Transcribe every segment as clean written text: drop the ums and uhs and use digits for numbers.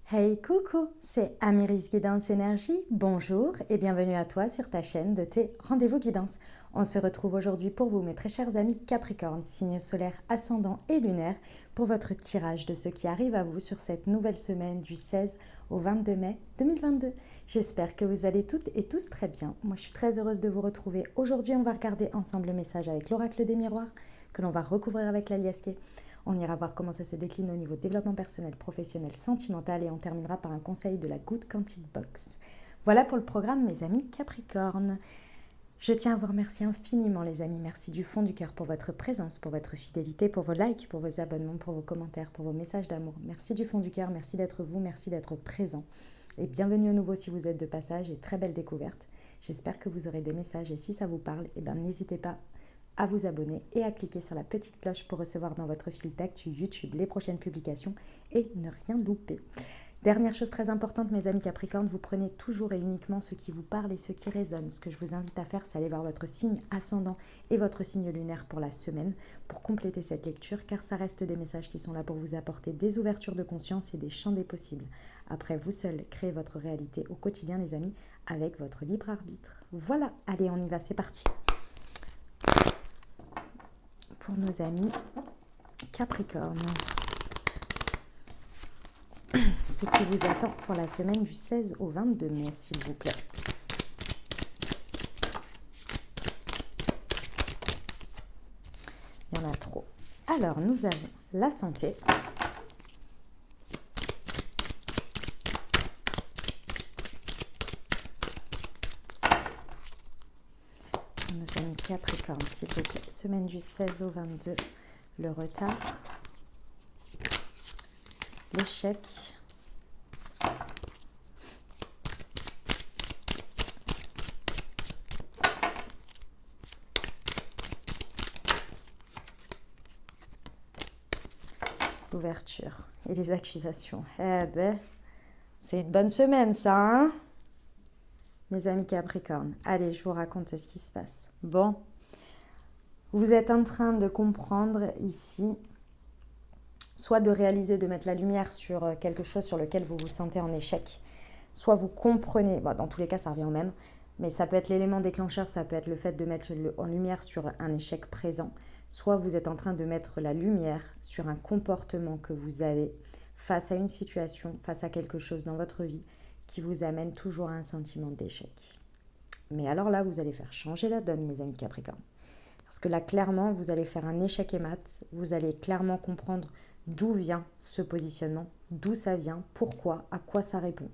Hey coucou, c'est Amiris Guidance Énergie, bonjour et bienvenue à toi sur ta chaîne de tes rendez-vous guidance. On se retrouve aujourd'hui pour vous mes très chers amis Capricorne, signe solaire, ascendant et lunaire, pour votre tirage de ce qui arrive à vous sur cette nouvelle semaine du 16 au 22 mai 2022. J'espère que vous allez toutes et tous très bien. Moi je suis très heureuse de vous retrouver. Aujourd'hui on va regarder ensemble le message avec l'oracle des miroirs que l'on va recouvrir avec l'aliasqué. On ira voir comment ça se décline au niveau développement personnel, professionnel, sentimental et on terminera par un conseil de la Good Quantic Box. Voilà pour le programme mes amis Capricorne. Je tiens à vous remercier infiniment les amis, merci du fond du cœur pour votre présence, pour votre fidélité, pour vos likes, pour vos abonnements, pour vos commentaires, pour vos messages d'amour. Merci du fond du cœur, merci d'être vous, merci d'être présent. Et bienvenue à nouveau si vous êtes de passage et très belle découverte. J'espère que vous aurez des messages et si ça vous parle, n'hésitez pas à vous abonner et à cliquer sur la petite cloche pour recevoir dans votre fil d'actu YouTube les prochaines publications et ne rien louper. Dernière chose très importante, mes amis Capricorne, vous prenez toujours et uniquement ce qui vous parle et ce qui résonne. Ce que je vous invite à faire, c'est aller voir votre signe ascendant et votre signe lunaire pour la semaine pour compléter cette lecture, car ça reste des messages qui sont là pour vous apporter des ouvertures de conscience et des champs des possibles. Après, vous seul créez votre réalité au quotidien, les amis, avec votre libre arbitre. Voilà, allez, on y va, c'est parti. Pour nos amis Capricorne, ce qui vous attend pour la semaine du 16 au 22 mai, s'il vous plaît. Il y en a trop. Alors, nous avons la santé, nos amis Capricorne, s'il vous plaît. Semaine du 16 au 22, le retard, l'échec, l'ouverture et les accusations. C'est une bonne semaine ça, hein, mes amis Capricorne. Allez, je vous raconte ce qui se passe. Bon, vous êtes en train de comprendre ici, soit de réaliser, de mettre la lumière sur quelque chose sur lequel vous vous sentez en échec, soit vous comprenez, dans tous les cas ça revient au même, mais ça peut être l'élément déclencheur, ça peut être le fait de mettre en lumière sur un échec présent, soit vous êtes en train de mettre la lumière sur un comportement que vous avez face à une situation, face à quelque chose dans votre vie qui vous amène toujours à un sentiment d'échec. Mais alors là, vous allez faire changer la donne, mes amis Capricorne. Parce que là, clairement, vous allez faire un échec et mat, vous allez clairement comprendre d'où vient ce positionnement, d'où ça vient, pourquoi, à quoi ça répond.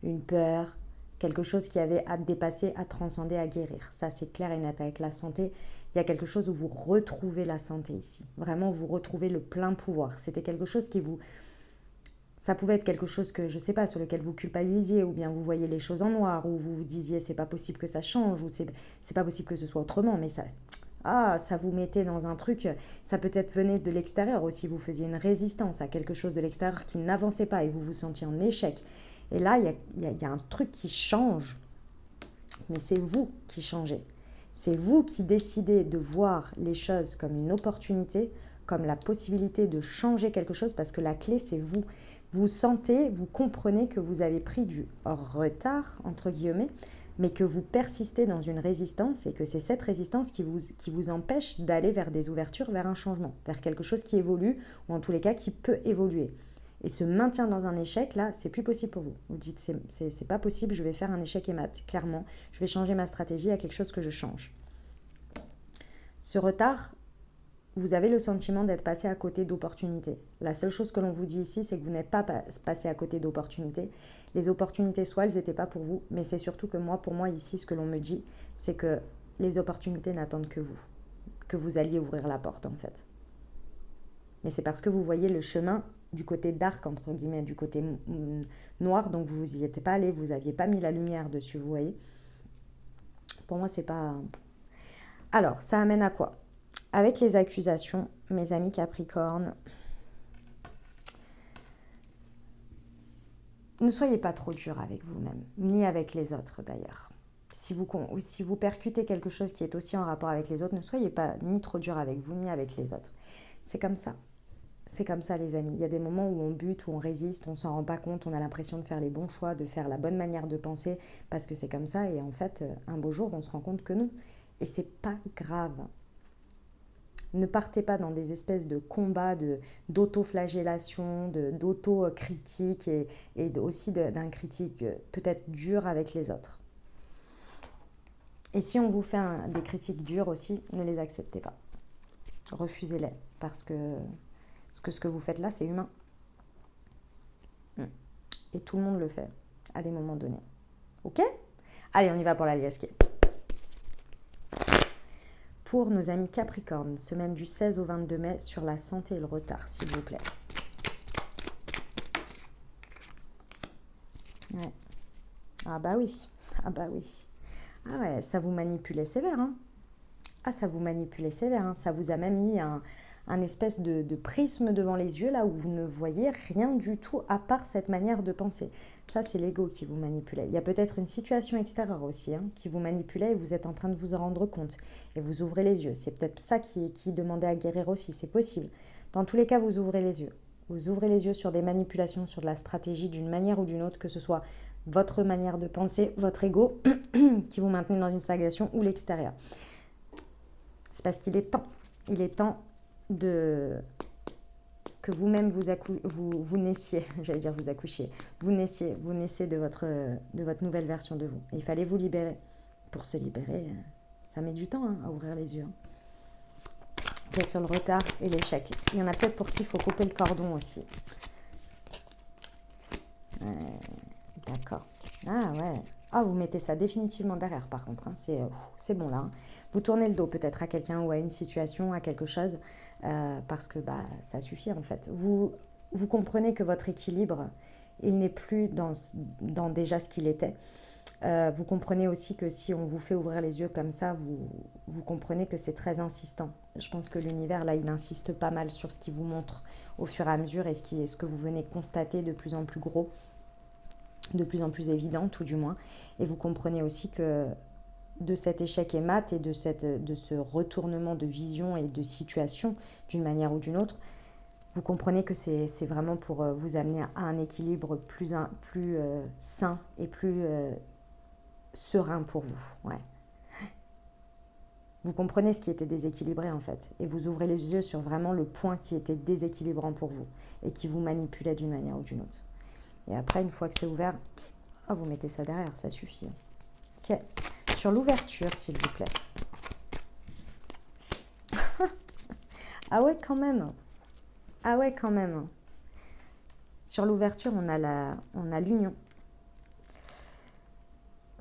Une peur, quelque chose qui avait à dépasser, à transcender, à guérir. Ça, c'est clair et net. Avec la santé, il y a quelque chose où vous retrouvez la santé ici. Vraiment, vous retrouvez le plein pouvoir. C'était quelque chose qui vous... Ça pouvait être quelque chose que, je ne sais pas, sur lequel vous culpabilisiez, ou bien vous voyez les choses en noir, ou vous vous disiez c'est pas possible que ça change, ou c'est pas possible que ce soit autrement, mais ça vous mettait dans un truc, ça peut-être venait de l'extérieur aussi, vous faisiez une résistance à quelque chose de l'extérieur qui n'avançait pas et vous vous sentiez en échec. Et là, il y a un truc qui change, mais c'est vous qui changez. C'est vous qui décidez de voir les choses comme une opportunité, comme la possibilité de changer quelque chose, parce que la clé, c'est vous. Vous sentez, vous comprenez que vous avez pris du retard, entre guillemets, mais que vous persistez dans une résistance et que c'est cette résistance qui vous empêche d'aller vers des ouvertures, vers un changement, vers quelque chose qui évolue, ou en tous les cas qui peut évoluer. Et ce maintien dans un échec, là, c'est plus possible pour vous. Vous dites, c'est pas possible, je vais faire un échec et mat. Clairement, je vais changer ma stratégie à quelque chose que je change. Ce retard, vous avez le sentiment d'être passé à côté d'opportunités. La seule chose que l'on vous dit ici, c'est que vous n'êtes pas passé à côté d'opportunités. Les opportunités, soit elles n'étaient pas pour vous, mais c'est surtout que pour moi ici, ce que l'on me dit, c'est que les opportunités n'attendent que vous alliez ouvrir la porte en fait. Mais c'est parce que vous voyez le chemin du côté dark, entre guillemets, du côté noir, donc vous n'y étiez pas allé, vous n'aviez pas mis la lumière dessus, vous voyez. Pour moi, c'est pas... Alors, ça amène à quoi ? Avec les accusations, mes amis Capricorne, ne soyez pas trop dur avec vous-même, ni avec les autres d'ailleurs. Si vous percutez quelque chose qui est aussi en rapport avec les autres, ne soyez pas ni trop dur avec vous, ni avec les autres. C'est comme ça. C'est comme ça, les amis. Il y a des moments où on bute, où on résiste, on s'en rend pas compte, on a l'impression de faire les bons choix, de faire la bonne manière de penser, parce que c'est comme ça. Et en fait, un beau jour, on se rend compte que non. Et c'est pas grave. Ne partez pas dans des espèces de combats d'auto-flagellation, d'auto-critique et aussi d'un critique peut-être dur avec les autres. Et si on vous fait des critiques dures aussi, ne les acceptez pas. Refusez-les, parce que ce que vous faites là, c'est humain. Et tout le monde le fait, à des moments donnés. Ok ? Allez, on y va pour la liasquée. Pour nos amis Capricorne, semaine du 16 au 22 mai, sur la santé et le retard, s'il vous plaît. Ouais. Ah bah oui, ah bah oui. Ah ouais, ça vous manipulait sévère, hein. Ah, ça vous manipulait sévère, hein. Ça vous a même mis un espèce de prisme devant les yeux, là où vous ne voyez rien du tout à part cette manière de penser. Ça, c'est l'ego qui vous manipulait. Il y a peut-être une situation extérieure aussi, hein, qui vous manipulait et vous êtes en train de vous en rendre compte. Et vous ouvrez les yeux. C'est peut-être ça qui demandait à guérir aussi, c'est possible. Dans tous les cas, vous ouvrez les yeux. Vous ouvrez les yeux sur des manipulations, sur de la stratégie d'une manière ou d'une autre, que ce soit votre manière de penser, votre ego, qui vous maintenez dans une stagnation, ou l'extérieur. C'est parce qu'il est temps. Il est temps que vous-même vous naissiez, j'allais dire vous accouchiez, vous naissiez de votre nouvelle version de vous. Et il fallait vous libérer. Pour se libérer, ça met du temps, hein, à ouvrir les yeux. Okay, sur le retard et l'échec. Il y en a peut-être pour qui il faut couper le cordon aussi. D'accord. Ah ouais. Ah, vous mettez ça définitivement derrière, par contre. Hein. C'est bon, là. Hein. Vous tournez le dos peut-être à quelqu'un ou à une situation, à quelque chose, parce que ça suffit, en fait. Vous comprenez que votre équilibre, il n'est plus dans déjà ce qu'il était. Vous comprenez aussi que si on vous fait ouvrir les yeux comme ça, vous comprenez que c'est très insistant. Je pense que l'univers, là, il insiste pas mal sur ce qu'il vous montre au fur et à mesure et ce que vous venez constater de plus en plus gros, de plus en plus évident, tout du moins. Et vous comprenez aussi que de cet échec et mat et de ce retournement de vision et de situation d'une manière ou d'une autre, vous comprenez que c'est vraiment pour vous amener à un équilibre plus sain et plus serein pour vous. Ouais. Vous comprenez ce qui était déséquilibré en fait. Et vous ouvrez les yeux sur vraiment le point qui était déséquilibrant pour vous et qui vous manipulait d'une manière ou d'une autre. Et après, une fois que c'est ouvert, vous mettez ça derrière, ça suffit. Ok. Sur l'ouverture, s'il vous plaît. Ah ouais, quand même. Ah ouais, quand même. Sur l'ouverture, on a l'union.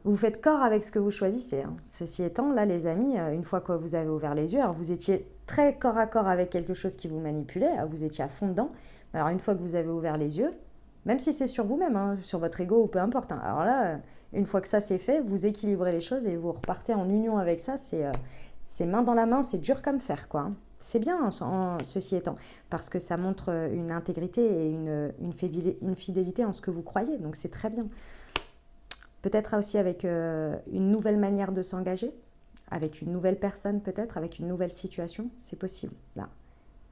Vous faites corps avec ce que vous choisissez. Hein. Ceci étant, là, les amis, une fois que vous avez ouvert les yeux, alors vous étiez très corps à corps avec quelque chose qui vous manipulait, vous étiez à fond dedans. Alors, une fois que vous avez ouvert les yeux, même si c'est sur vous-même, hein, sur votre ego ou peu importe. Hein. Alors là, une fois que ça c'est fait, vous équilibrez les choses et vous repartez en union avec ça. C'est main dans la main, c'est dur comme fer, quoi. Hein. C'est bien, ceci étant, parce que ça montre une intégrité et une fidélité en ce que vous croyez. Donc c'est très bien. Peut-être aussi avec une nouvelle manière de s'engager, avec une nouvelle personne peut-être, avec une nouvelle situation. C'est possible, là.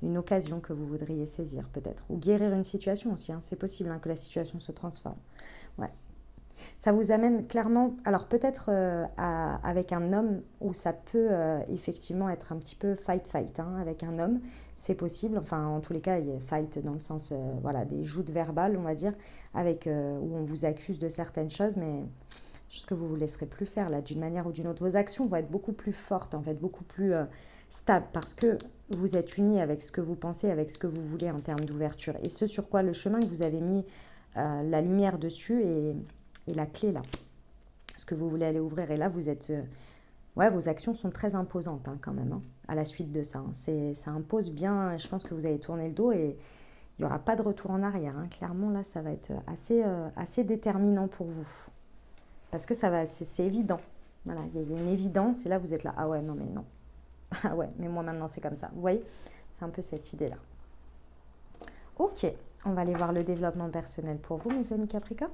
Une occasion que vous voudriez saisir peut-être. Ou guérir une situation aussi, hein. C'est possible hein, que la situation se transforme. Ouais. Ça vous amène clairement, alors peut-être avec un homme où ça peut effectivement être un petit peu fight, hein, avec un homme, c'est possible, enfin en tous les cas, il y a fight dans le sens, voilà, des joutes verbales, on va dire, avec, où on vous accuse de certaines choses, mais juste que vous ne vous laisserez plus faire là, d'une manière ou d'une autre. Vos actions vont être beaucoup plus fortes, en fait, beaucoup plus stables, parce que vous êtes unis avec ce que vous pensez, avec ce que vous voulez en termes d'ouverture, et ce sur quoi le chemin que vous avez mis la lumière dessus et la clé là, ce que vous voulez aller ouvrir. Et là, vous êtes... vos actions sont très imposantes hein, quand même, hein, à la suite de ça. Hein. Ça impose bien, je pense que vous allez tourner le dos et il n'y aura pas de retour en arrière. Hein. Clairement, là, ça va être assez déterminant pour vous. Parce que c'est évident. Voilà, il y a une évidence et là, vous êtes là. Ah ouais, non, mais non. Ah ouais, mais moi maintenant, c'est comme ça. Vous voyez, c'est un peu cette idée-là. Ok, on va aller voir le développement personnel pour vous, mes amis Capricorne.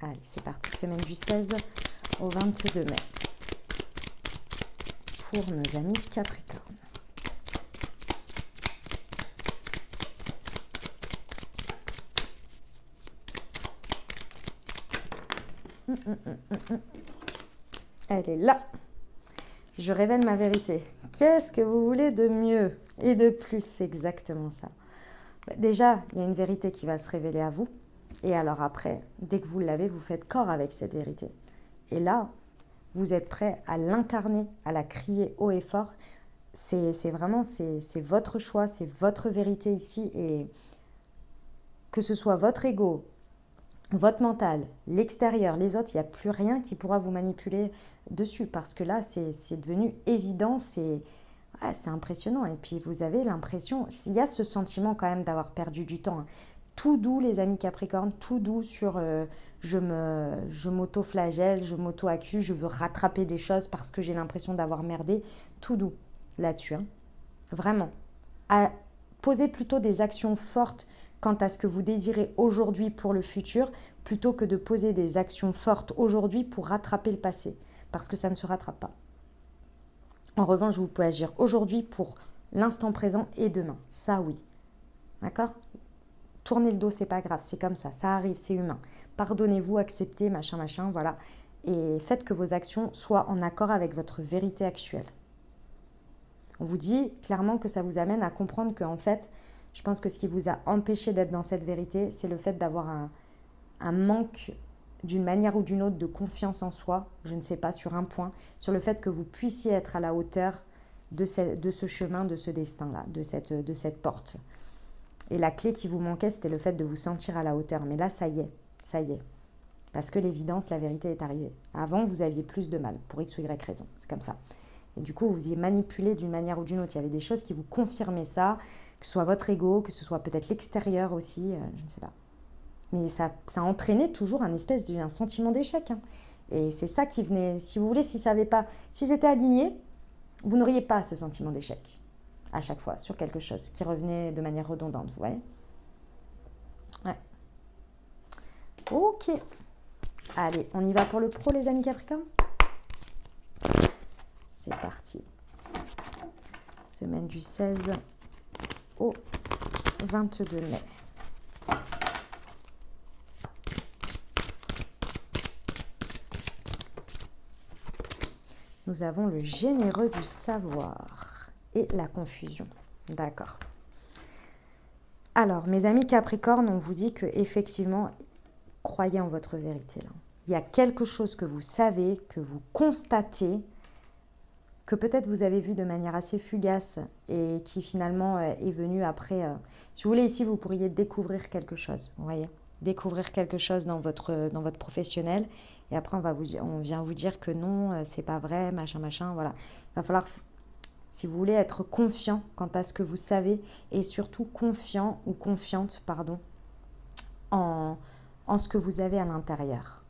Allez, c'est parti, semaine du 16 au 22 mai pour nos amis Capricorne. Elle est là. Je révèle ma vérité. Qu'est-ce que vous voulez de mieux et de plus? C'est exactement ça. Déjà, il y a une vérité qui va se révéler à vous. Et alors après, dès que vous l'avez, vous faites corps avec cette vérité. Et là, vous êtes prêt à l'incarner, à la crier haut et fort. C'est vraiment, c'est votre choix, c'est votre vérité ici. Et que ce soit votre ego, votre mental, l'extérieur, les autres, il n'y a plus rien qui pourra vous manipuler dessus. Parce que là, c'est devenu évident, c'est impressionnant. Et puis, vous avez l'impression, il y a ce sentiment quand même d'avoir perdu du temps. Tout doux, les amis Capricorne, tout doux sur je m'auto-flagelle, je m'auto-accuse, je veux rattraper des choses parce que j'ai l'impression d'avoir merdé. Tout doux là-dessus. Hein. Vraiment. Posez plutôt des actions fortes quant à ce que vous désirez aujourd'hui pour le futur, plutôt que de poser des actions fortes aujourd'hui pour rattraper le passé. Parce que ça ne se rattrape pas. En revanche, vous pouvez agir aujourd'hui pour l'instant présent et demain. Ça, oui. D'accord ? Tournez le dos, c'est pas grave, c'est comme ça arrive, c'est humain. Pardonnez-vous, acceptez, machin, voilà. Et faites que vos actions soient en accord avec votre vérité actuelle. On vous dit clairement que ça vous amène à comprendre qu'en fait, je pense que ce qui vous a empêché d'être dans cette vérité, c'est le fait d'avoir un manque d'une manière ou d'une autre de confiance en soi, je ne sais pas, sur un point, sur le fait que vous puissiez être à la hauteur de ce chemin, de ce destin-là, de cette porte. Et la clé qui vous manquait, c'était le fait de vous sentir à la hauteur. Mais là, ça y est. Parce que l'évidence, la vérité est arrivée. Avant, vous aviez plus de mal, pour X ou Y raison. C'est comme ça. Et du coup, vous y manipulez d'une manière ou d'une autre. Il y avait des choses qui vous confirmaient ça, que ce soit votre ego, que ce soit peut-être l'extérieur aussi, je ne sais pas. Mais ça entraînait toujours un sentiment d'échec. Hein. Et c'est ça qui venait, si vous voulez, si c'était aligné, vous n'auriez pas ce sentiment d'échec. À chaque fois, sur quelque chose qui revenait de manière redondante, vous voyez ? Ouais. Ok. Allez, on y va pour le pro, les amis Capricorne ? C'est parti. Semaine du 16 au 22 mai. Nous avons le généreux du savoir et la confusion. D'accord. Alors, mes amis Capricorne, on vous dit que effectivement, croyez en votre vérité. Là. Il y a quelque chose que vous savez, que vous constatez, que peut-être vous avez vu de manière assez fugace et qui finalement est venu après. Si vous voulez, ici, vous pourriez découvrir quelque chose. Vous voyez ? Découvrir quelque chose dans votre professionnel. Et après, on vient vous dire que non, c'est pas vrai, machin, voilà. Il va falloir, si vous voulez, être confiant quant à ce que vous savez et surtout confiant ou confiante, en ce que vous avez à l'intérieur,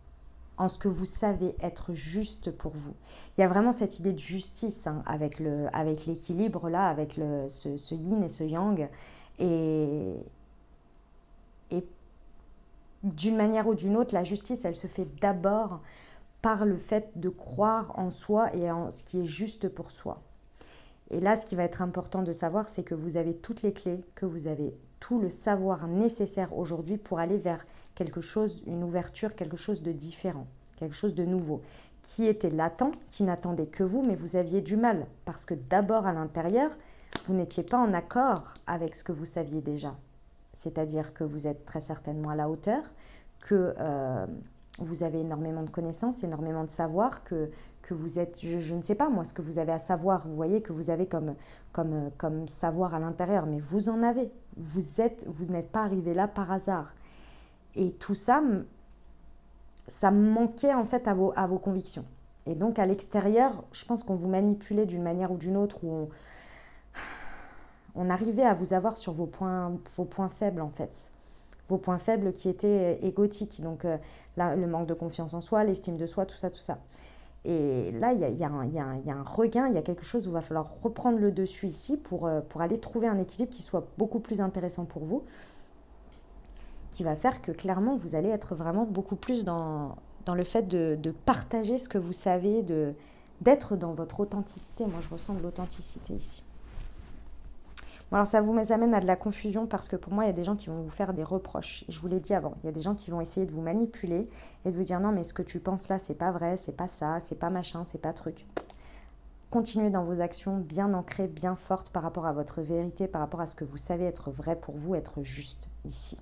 en ce que vous savez être juste pour vous. Il y a vraiment cette idée de justice hein, avec l'équilibre là, avec ce yin et ce yang. Et d'une manière ou d'une autre, la justice, elle se fait d'abord par le fait de croire en soi et en ce qui est juste pour soi. Et là, ce qui va être important de savoir, c'est que vous avez toutes les clés, que vous avez tout le savoir nécessaire aujourd'hui pour aller vers quelque chose, une ouverture, quelque chose de différent, quelque chose de nouveau, qui était latent, qui n'attendait que vous, mais vous aviez du mal. Parce que d'abord, à l'intérieur, vous n'étiez pas en accord avec ce que vous saviez déjà. C'est-à-dire que vous êtes très certainement à la hauteur, que vous avez énormément de connaissances, énormément de savoir, que vous êtes, je ne sais pas moi, ce que vous avez à savoir, vous voyez, que vous avez comme savoir à l'intérieur, mais vous en avez. Vous n'êtes pas arrivé là par hasard. Et tout ça, ça manquait en fait à vos convictions. Et donc à l'extérieur, je pense qu'on vous manipulait d'une manière ou d'une autre, où on arrivait à vous avoir sur vos points faibles en fait. Vos points faibles qui étaient égotiques. Donc là, le manque de confiance en soi, l'estime de soi, tout ça. Et là, il y a un regain, il y a quelque chose où il va falloir reprendre le dessus ici pour aller trouver un équilibre qui soit beaucoup plus intéressant pour vous, qui va faire que clairement, vous allez être vraiment beaucoup plus dans dans le fait de partager ce que vous savez, d'être dans votre authenticité. Moi, je ressens de l'authenticité ici. Bon, alors ça vous amène à de la confusion parce que pour moi, il y a des gens qui vont vous faire des reproches. Je vous l'ai dit avant, il y a des gens qui vont essayer de vous manipuler et de vous dire non, mais ce que tu penses là, c'est pas vrai, c'est pas ça, c'est pas machin, c'est pas truc. Continuez dans vos actions bien ancrées, bien fortes par rapport à votre vérité, par rapport à ce que vous savez être vrai pour vous, être juste ici.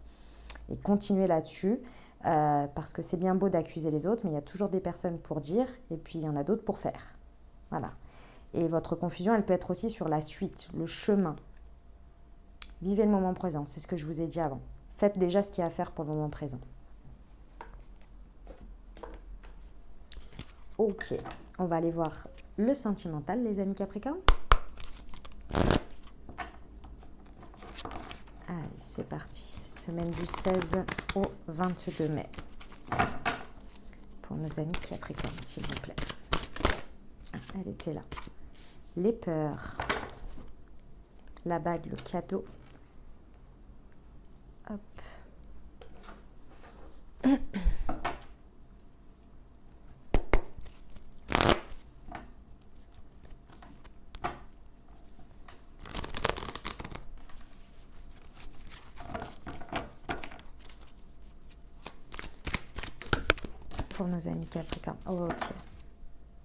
Et continuez là-dessus parce que c'est bien beau d'accuser les autres, mais il y a toujours des personnes pour dire et puis il y en a d'autres pour faire. Voilà. Et votre confusion, elle peut être aussi sur la suite, le chemin. Vivez le moment présent, c'est ce que je vous ai dit avant. Faites déjà ce qu'il y a à faire pour le moment présent. Ok, on va aller voir le sentimental, les amis Capricorne. Allez, c'est parti. Semaine du 16 au 22 mai. Pour nos amis Capricorne, s'il vous plaît. Ah, elle était là. Les peurs. La bague, le cadeau. Hop. Pour nos amis Capricorne. Oh, ok.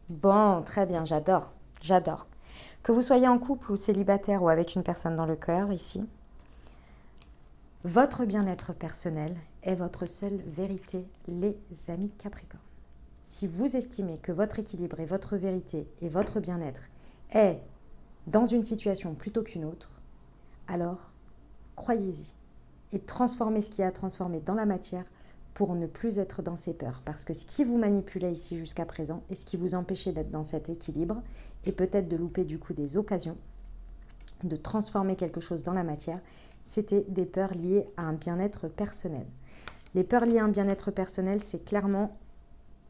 Bon, très bien, j'adore. J'adore. Que vous soyez en couple ou célibataire ou avec une personne dans le cœur, ici, votre bien-être personnel est votre seule vérité, les amis Capricorne. Si vous estimez que votre équilibre et votre vérité et votre bien-être est dans une situation plutôt qu'une autre, alors croyez-y et transformez ce qu'il y a à transformer dans la matière pour ne plus être dans ces peurs. Parce que ce qui vous manipulait ici jusqu'à présent et ce qui vous empêchait d'être dans cet équilibre et peut-être de louper du coup des occasions de transformer quelque chose dans la matière, c'était des peurs liées à un bien-être personnel. Les peurs liées à un bien-être personnel, c'est clairement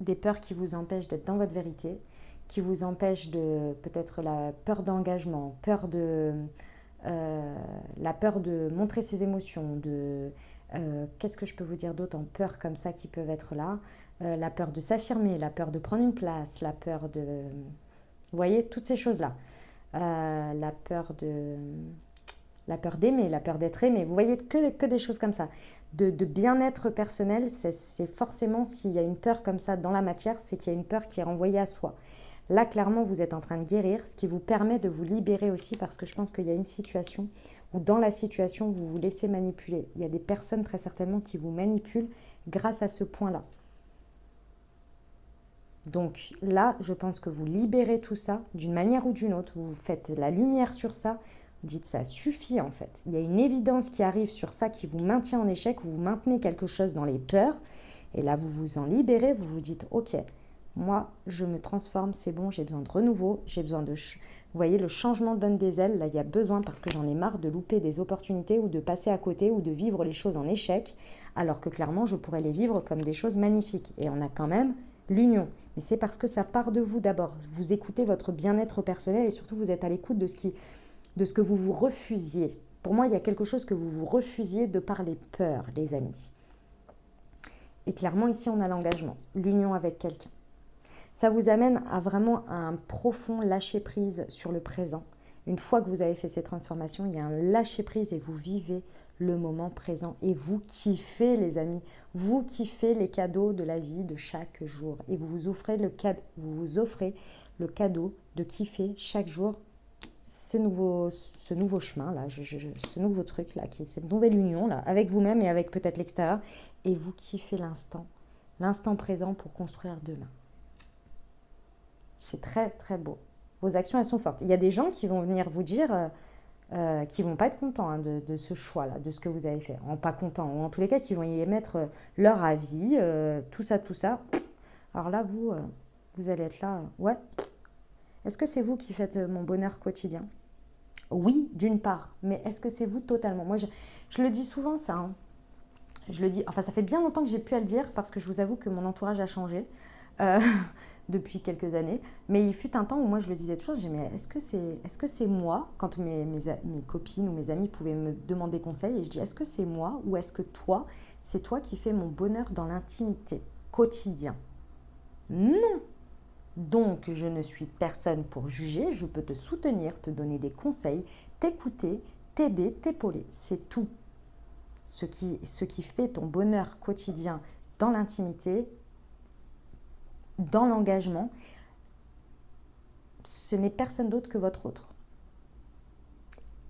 des peurs qui vous empêchent d'être dans votre vérité, qui vous empêchent de peut-être la peur d'engagement, la peur de montrer ses émotions, qu'est-ce que je peux vous dire d'autre en peurs comme ça qui peuvent être là, la peur de s'affirmer, la peur de prendre une place, la peur de... Vous voyez, toutes ces choses-là. La peur d'aimer, la peur d'être aimé. Vous voyez que des choses comme ça. De bien-être personnel, c'est forcément, s'il y a une peur comme ça dans la matière, c'est qu'il y a une peur qui est renvoyée à soi. Là, clairement, vous êtes en train de guérir, ce qui vous permet de vous libérer aussi, parce que je pense qu'il y a une situation où dans la situation, vous vous laissez manipuler. Il y a des personnes très certainement qui vous manipulent grâce à ce point-là. Donc là, je pense que vous libérez tout ça d'une manière ou d'une autre. Vous faites la lumière sur ça. Vous dites ça suffit en fait. Il y a une évidence qui arrive sur ça qui vous maintient en échec. Vous maintenez quelque chose dans les peurs. Et là, vous vous en libérez. Vous vous dites, ok, moi, je me transforme. C'est bon, j'ai besoin de renouveau. J'ai besoin de... Vous voyez, le changement donne des ailes. Là, il y a besoin parce que j'en ai marre de louper des opportunités ou de passer à côté ou de vivre les choses en échec. Alors que clairement, je pourrais les vivre comme des choses magnifiques. Et on a quand même l'union. Mais c'est parce que ça part de vous d'abord. Vous écoutez votre bien-être personnel et surtout vous êtes à l'écoute de ce que vous vous refusiez. Pour moi, il y a quelque chose que vous vous refusiez de par les peurs, les amis. Et clairement, ici, on a l'engagement, l'union avec quelqu'un. Ça vous amène à vraiment un profond lâcher-prise sur le présent. Une fois que vous avez fait ces transformations, il y a un lâcher-prise et vous vivez le moment présent. Et vous kiffez, les amis. Vous kiffez les cadeaux de la vie de chaque jour. Et vous vous offrez le cadeau de kiffer chaque jour ce nouveau chemin, là, ce nouveau truc, là, cette nouvelle union, là, avec vous-même et avec peut-être l'extérieur. Et vous kiffez l'instant présent pour construire demain. C'est très, très beau. Vos actions, elles sont fortes. Il y a des gens qui vont venir vous dire... qui ne vont pas être contents hein, de ce choix-là, de ce que vous avez fait. Pas contents, ou en tous les cas, qui vont y émettre leur avis, tout ça. Alors là, vous allez être là, ouais. Est-ce que c'est vous qui faites mon bonheur quotidien? Oui, d'une part, mais est-ce que c'est vous totalement? Moi, je le dis souvent, ça. Hein. Je le dis, enfin, ça fait bien longtemps que j'ai pu à le dire, parce que je vous avoue que mon entourage a changé. Depuis quelques années. Mais il fut un temps où moi je le disais toujours, je disais, mais est-ce que c'est moi, quand mes copines ou mes amis pouvaient me demander conseil, et je dis, est-ce que c'est moi ou est-ce que toi, c'est toi qui fais mon bonheur dans l'intimité, quotidien? Non. Donc, je ne suis personne pour juger, je peux te soutenir, te donner des conseils, t'écouter, t'aider, t'épauler. C'est tout. Ce qui fait ton bonheur quotidien dans l'intimité, dans l'engagement, ce n'est personne d'autre que votre autre.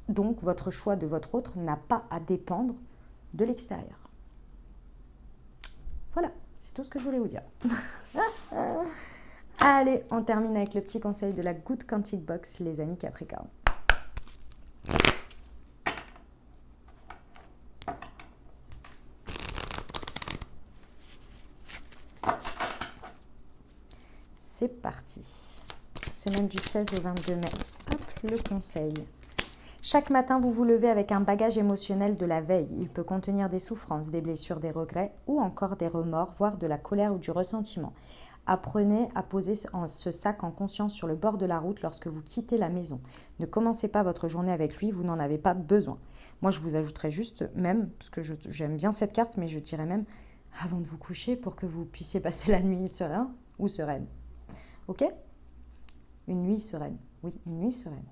Donc, votre choix de votre autre n'a pas à dépendre de l'extérieur. Voilà, c'est tout ce que je voulais vous dire. Allez, on termine avec le petit conseil de la Good Quantic Box, les amis Capricorne. C'est parti. Semaine du 16 au 22 mai. Hop, le conseil. Chaque matin, vous vous levez avec un bagage émotionnel de la veille. Il peut contenir des souffrances, des blessures, des regrets ou encore des remords, voire de la colère ou du ressentiment. Apprenez à poser ce sac en conscience sur le bord de la route lorsque vous quittez la maison. Ne commencez pas votre journée avec lui, vous n'en avez pas besoin. Moi, je vous ajouterais juste même, parce que j'aime bien cette carte, mais je dirais même avant de vous coucher pour que vous puissiez passer la nuit serein ou sereine. Ok ? Une nuit sereine. Oui, une nuit sereine.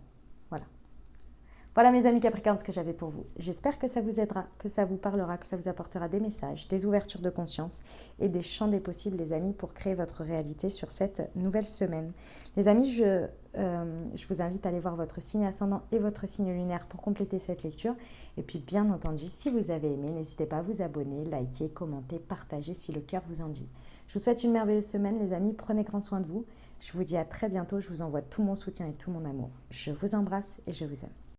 Voilà. Voilà mes amis Capricornes ce que j'avais pour vous. J'espère que ça vous aidera, que ça vous parlera, que ça vous apportera des messages, des ouvertures de conscience et des champs des possibles les amis pour créer votre réalité sur cette nouvelle semaine. Les amis, je vous invite à aller voir votre signe ascendant et votre signe lunaire pour compléter cette lecture. Et puis bien entendu, si vous avez aimé, n'hésitez pas à vous abonner, liker, commenter, partager si le cœur vous en dit. Je vous souhaite une merveilleuse semaine les amis, prenez grand soin de vous. Je vous dis à très bientôt, je vous envoie tout mon soutien et tout mon amour. Je vous embrasse et je vous aime.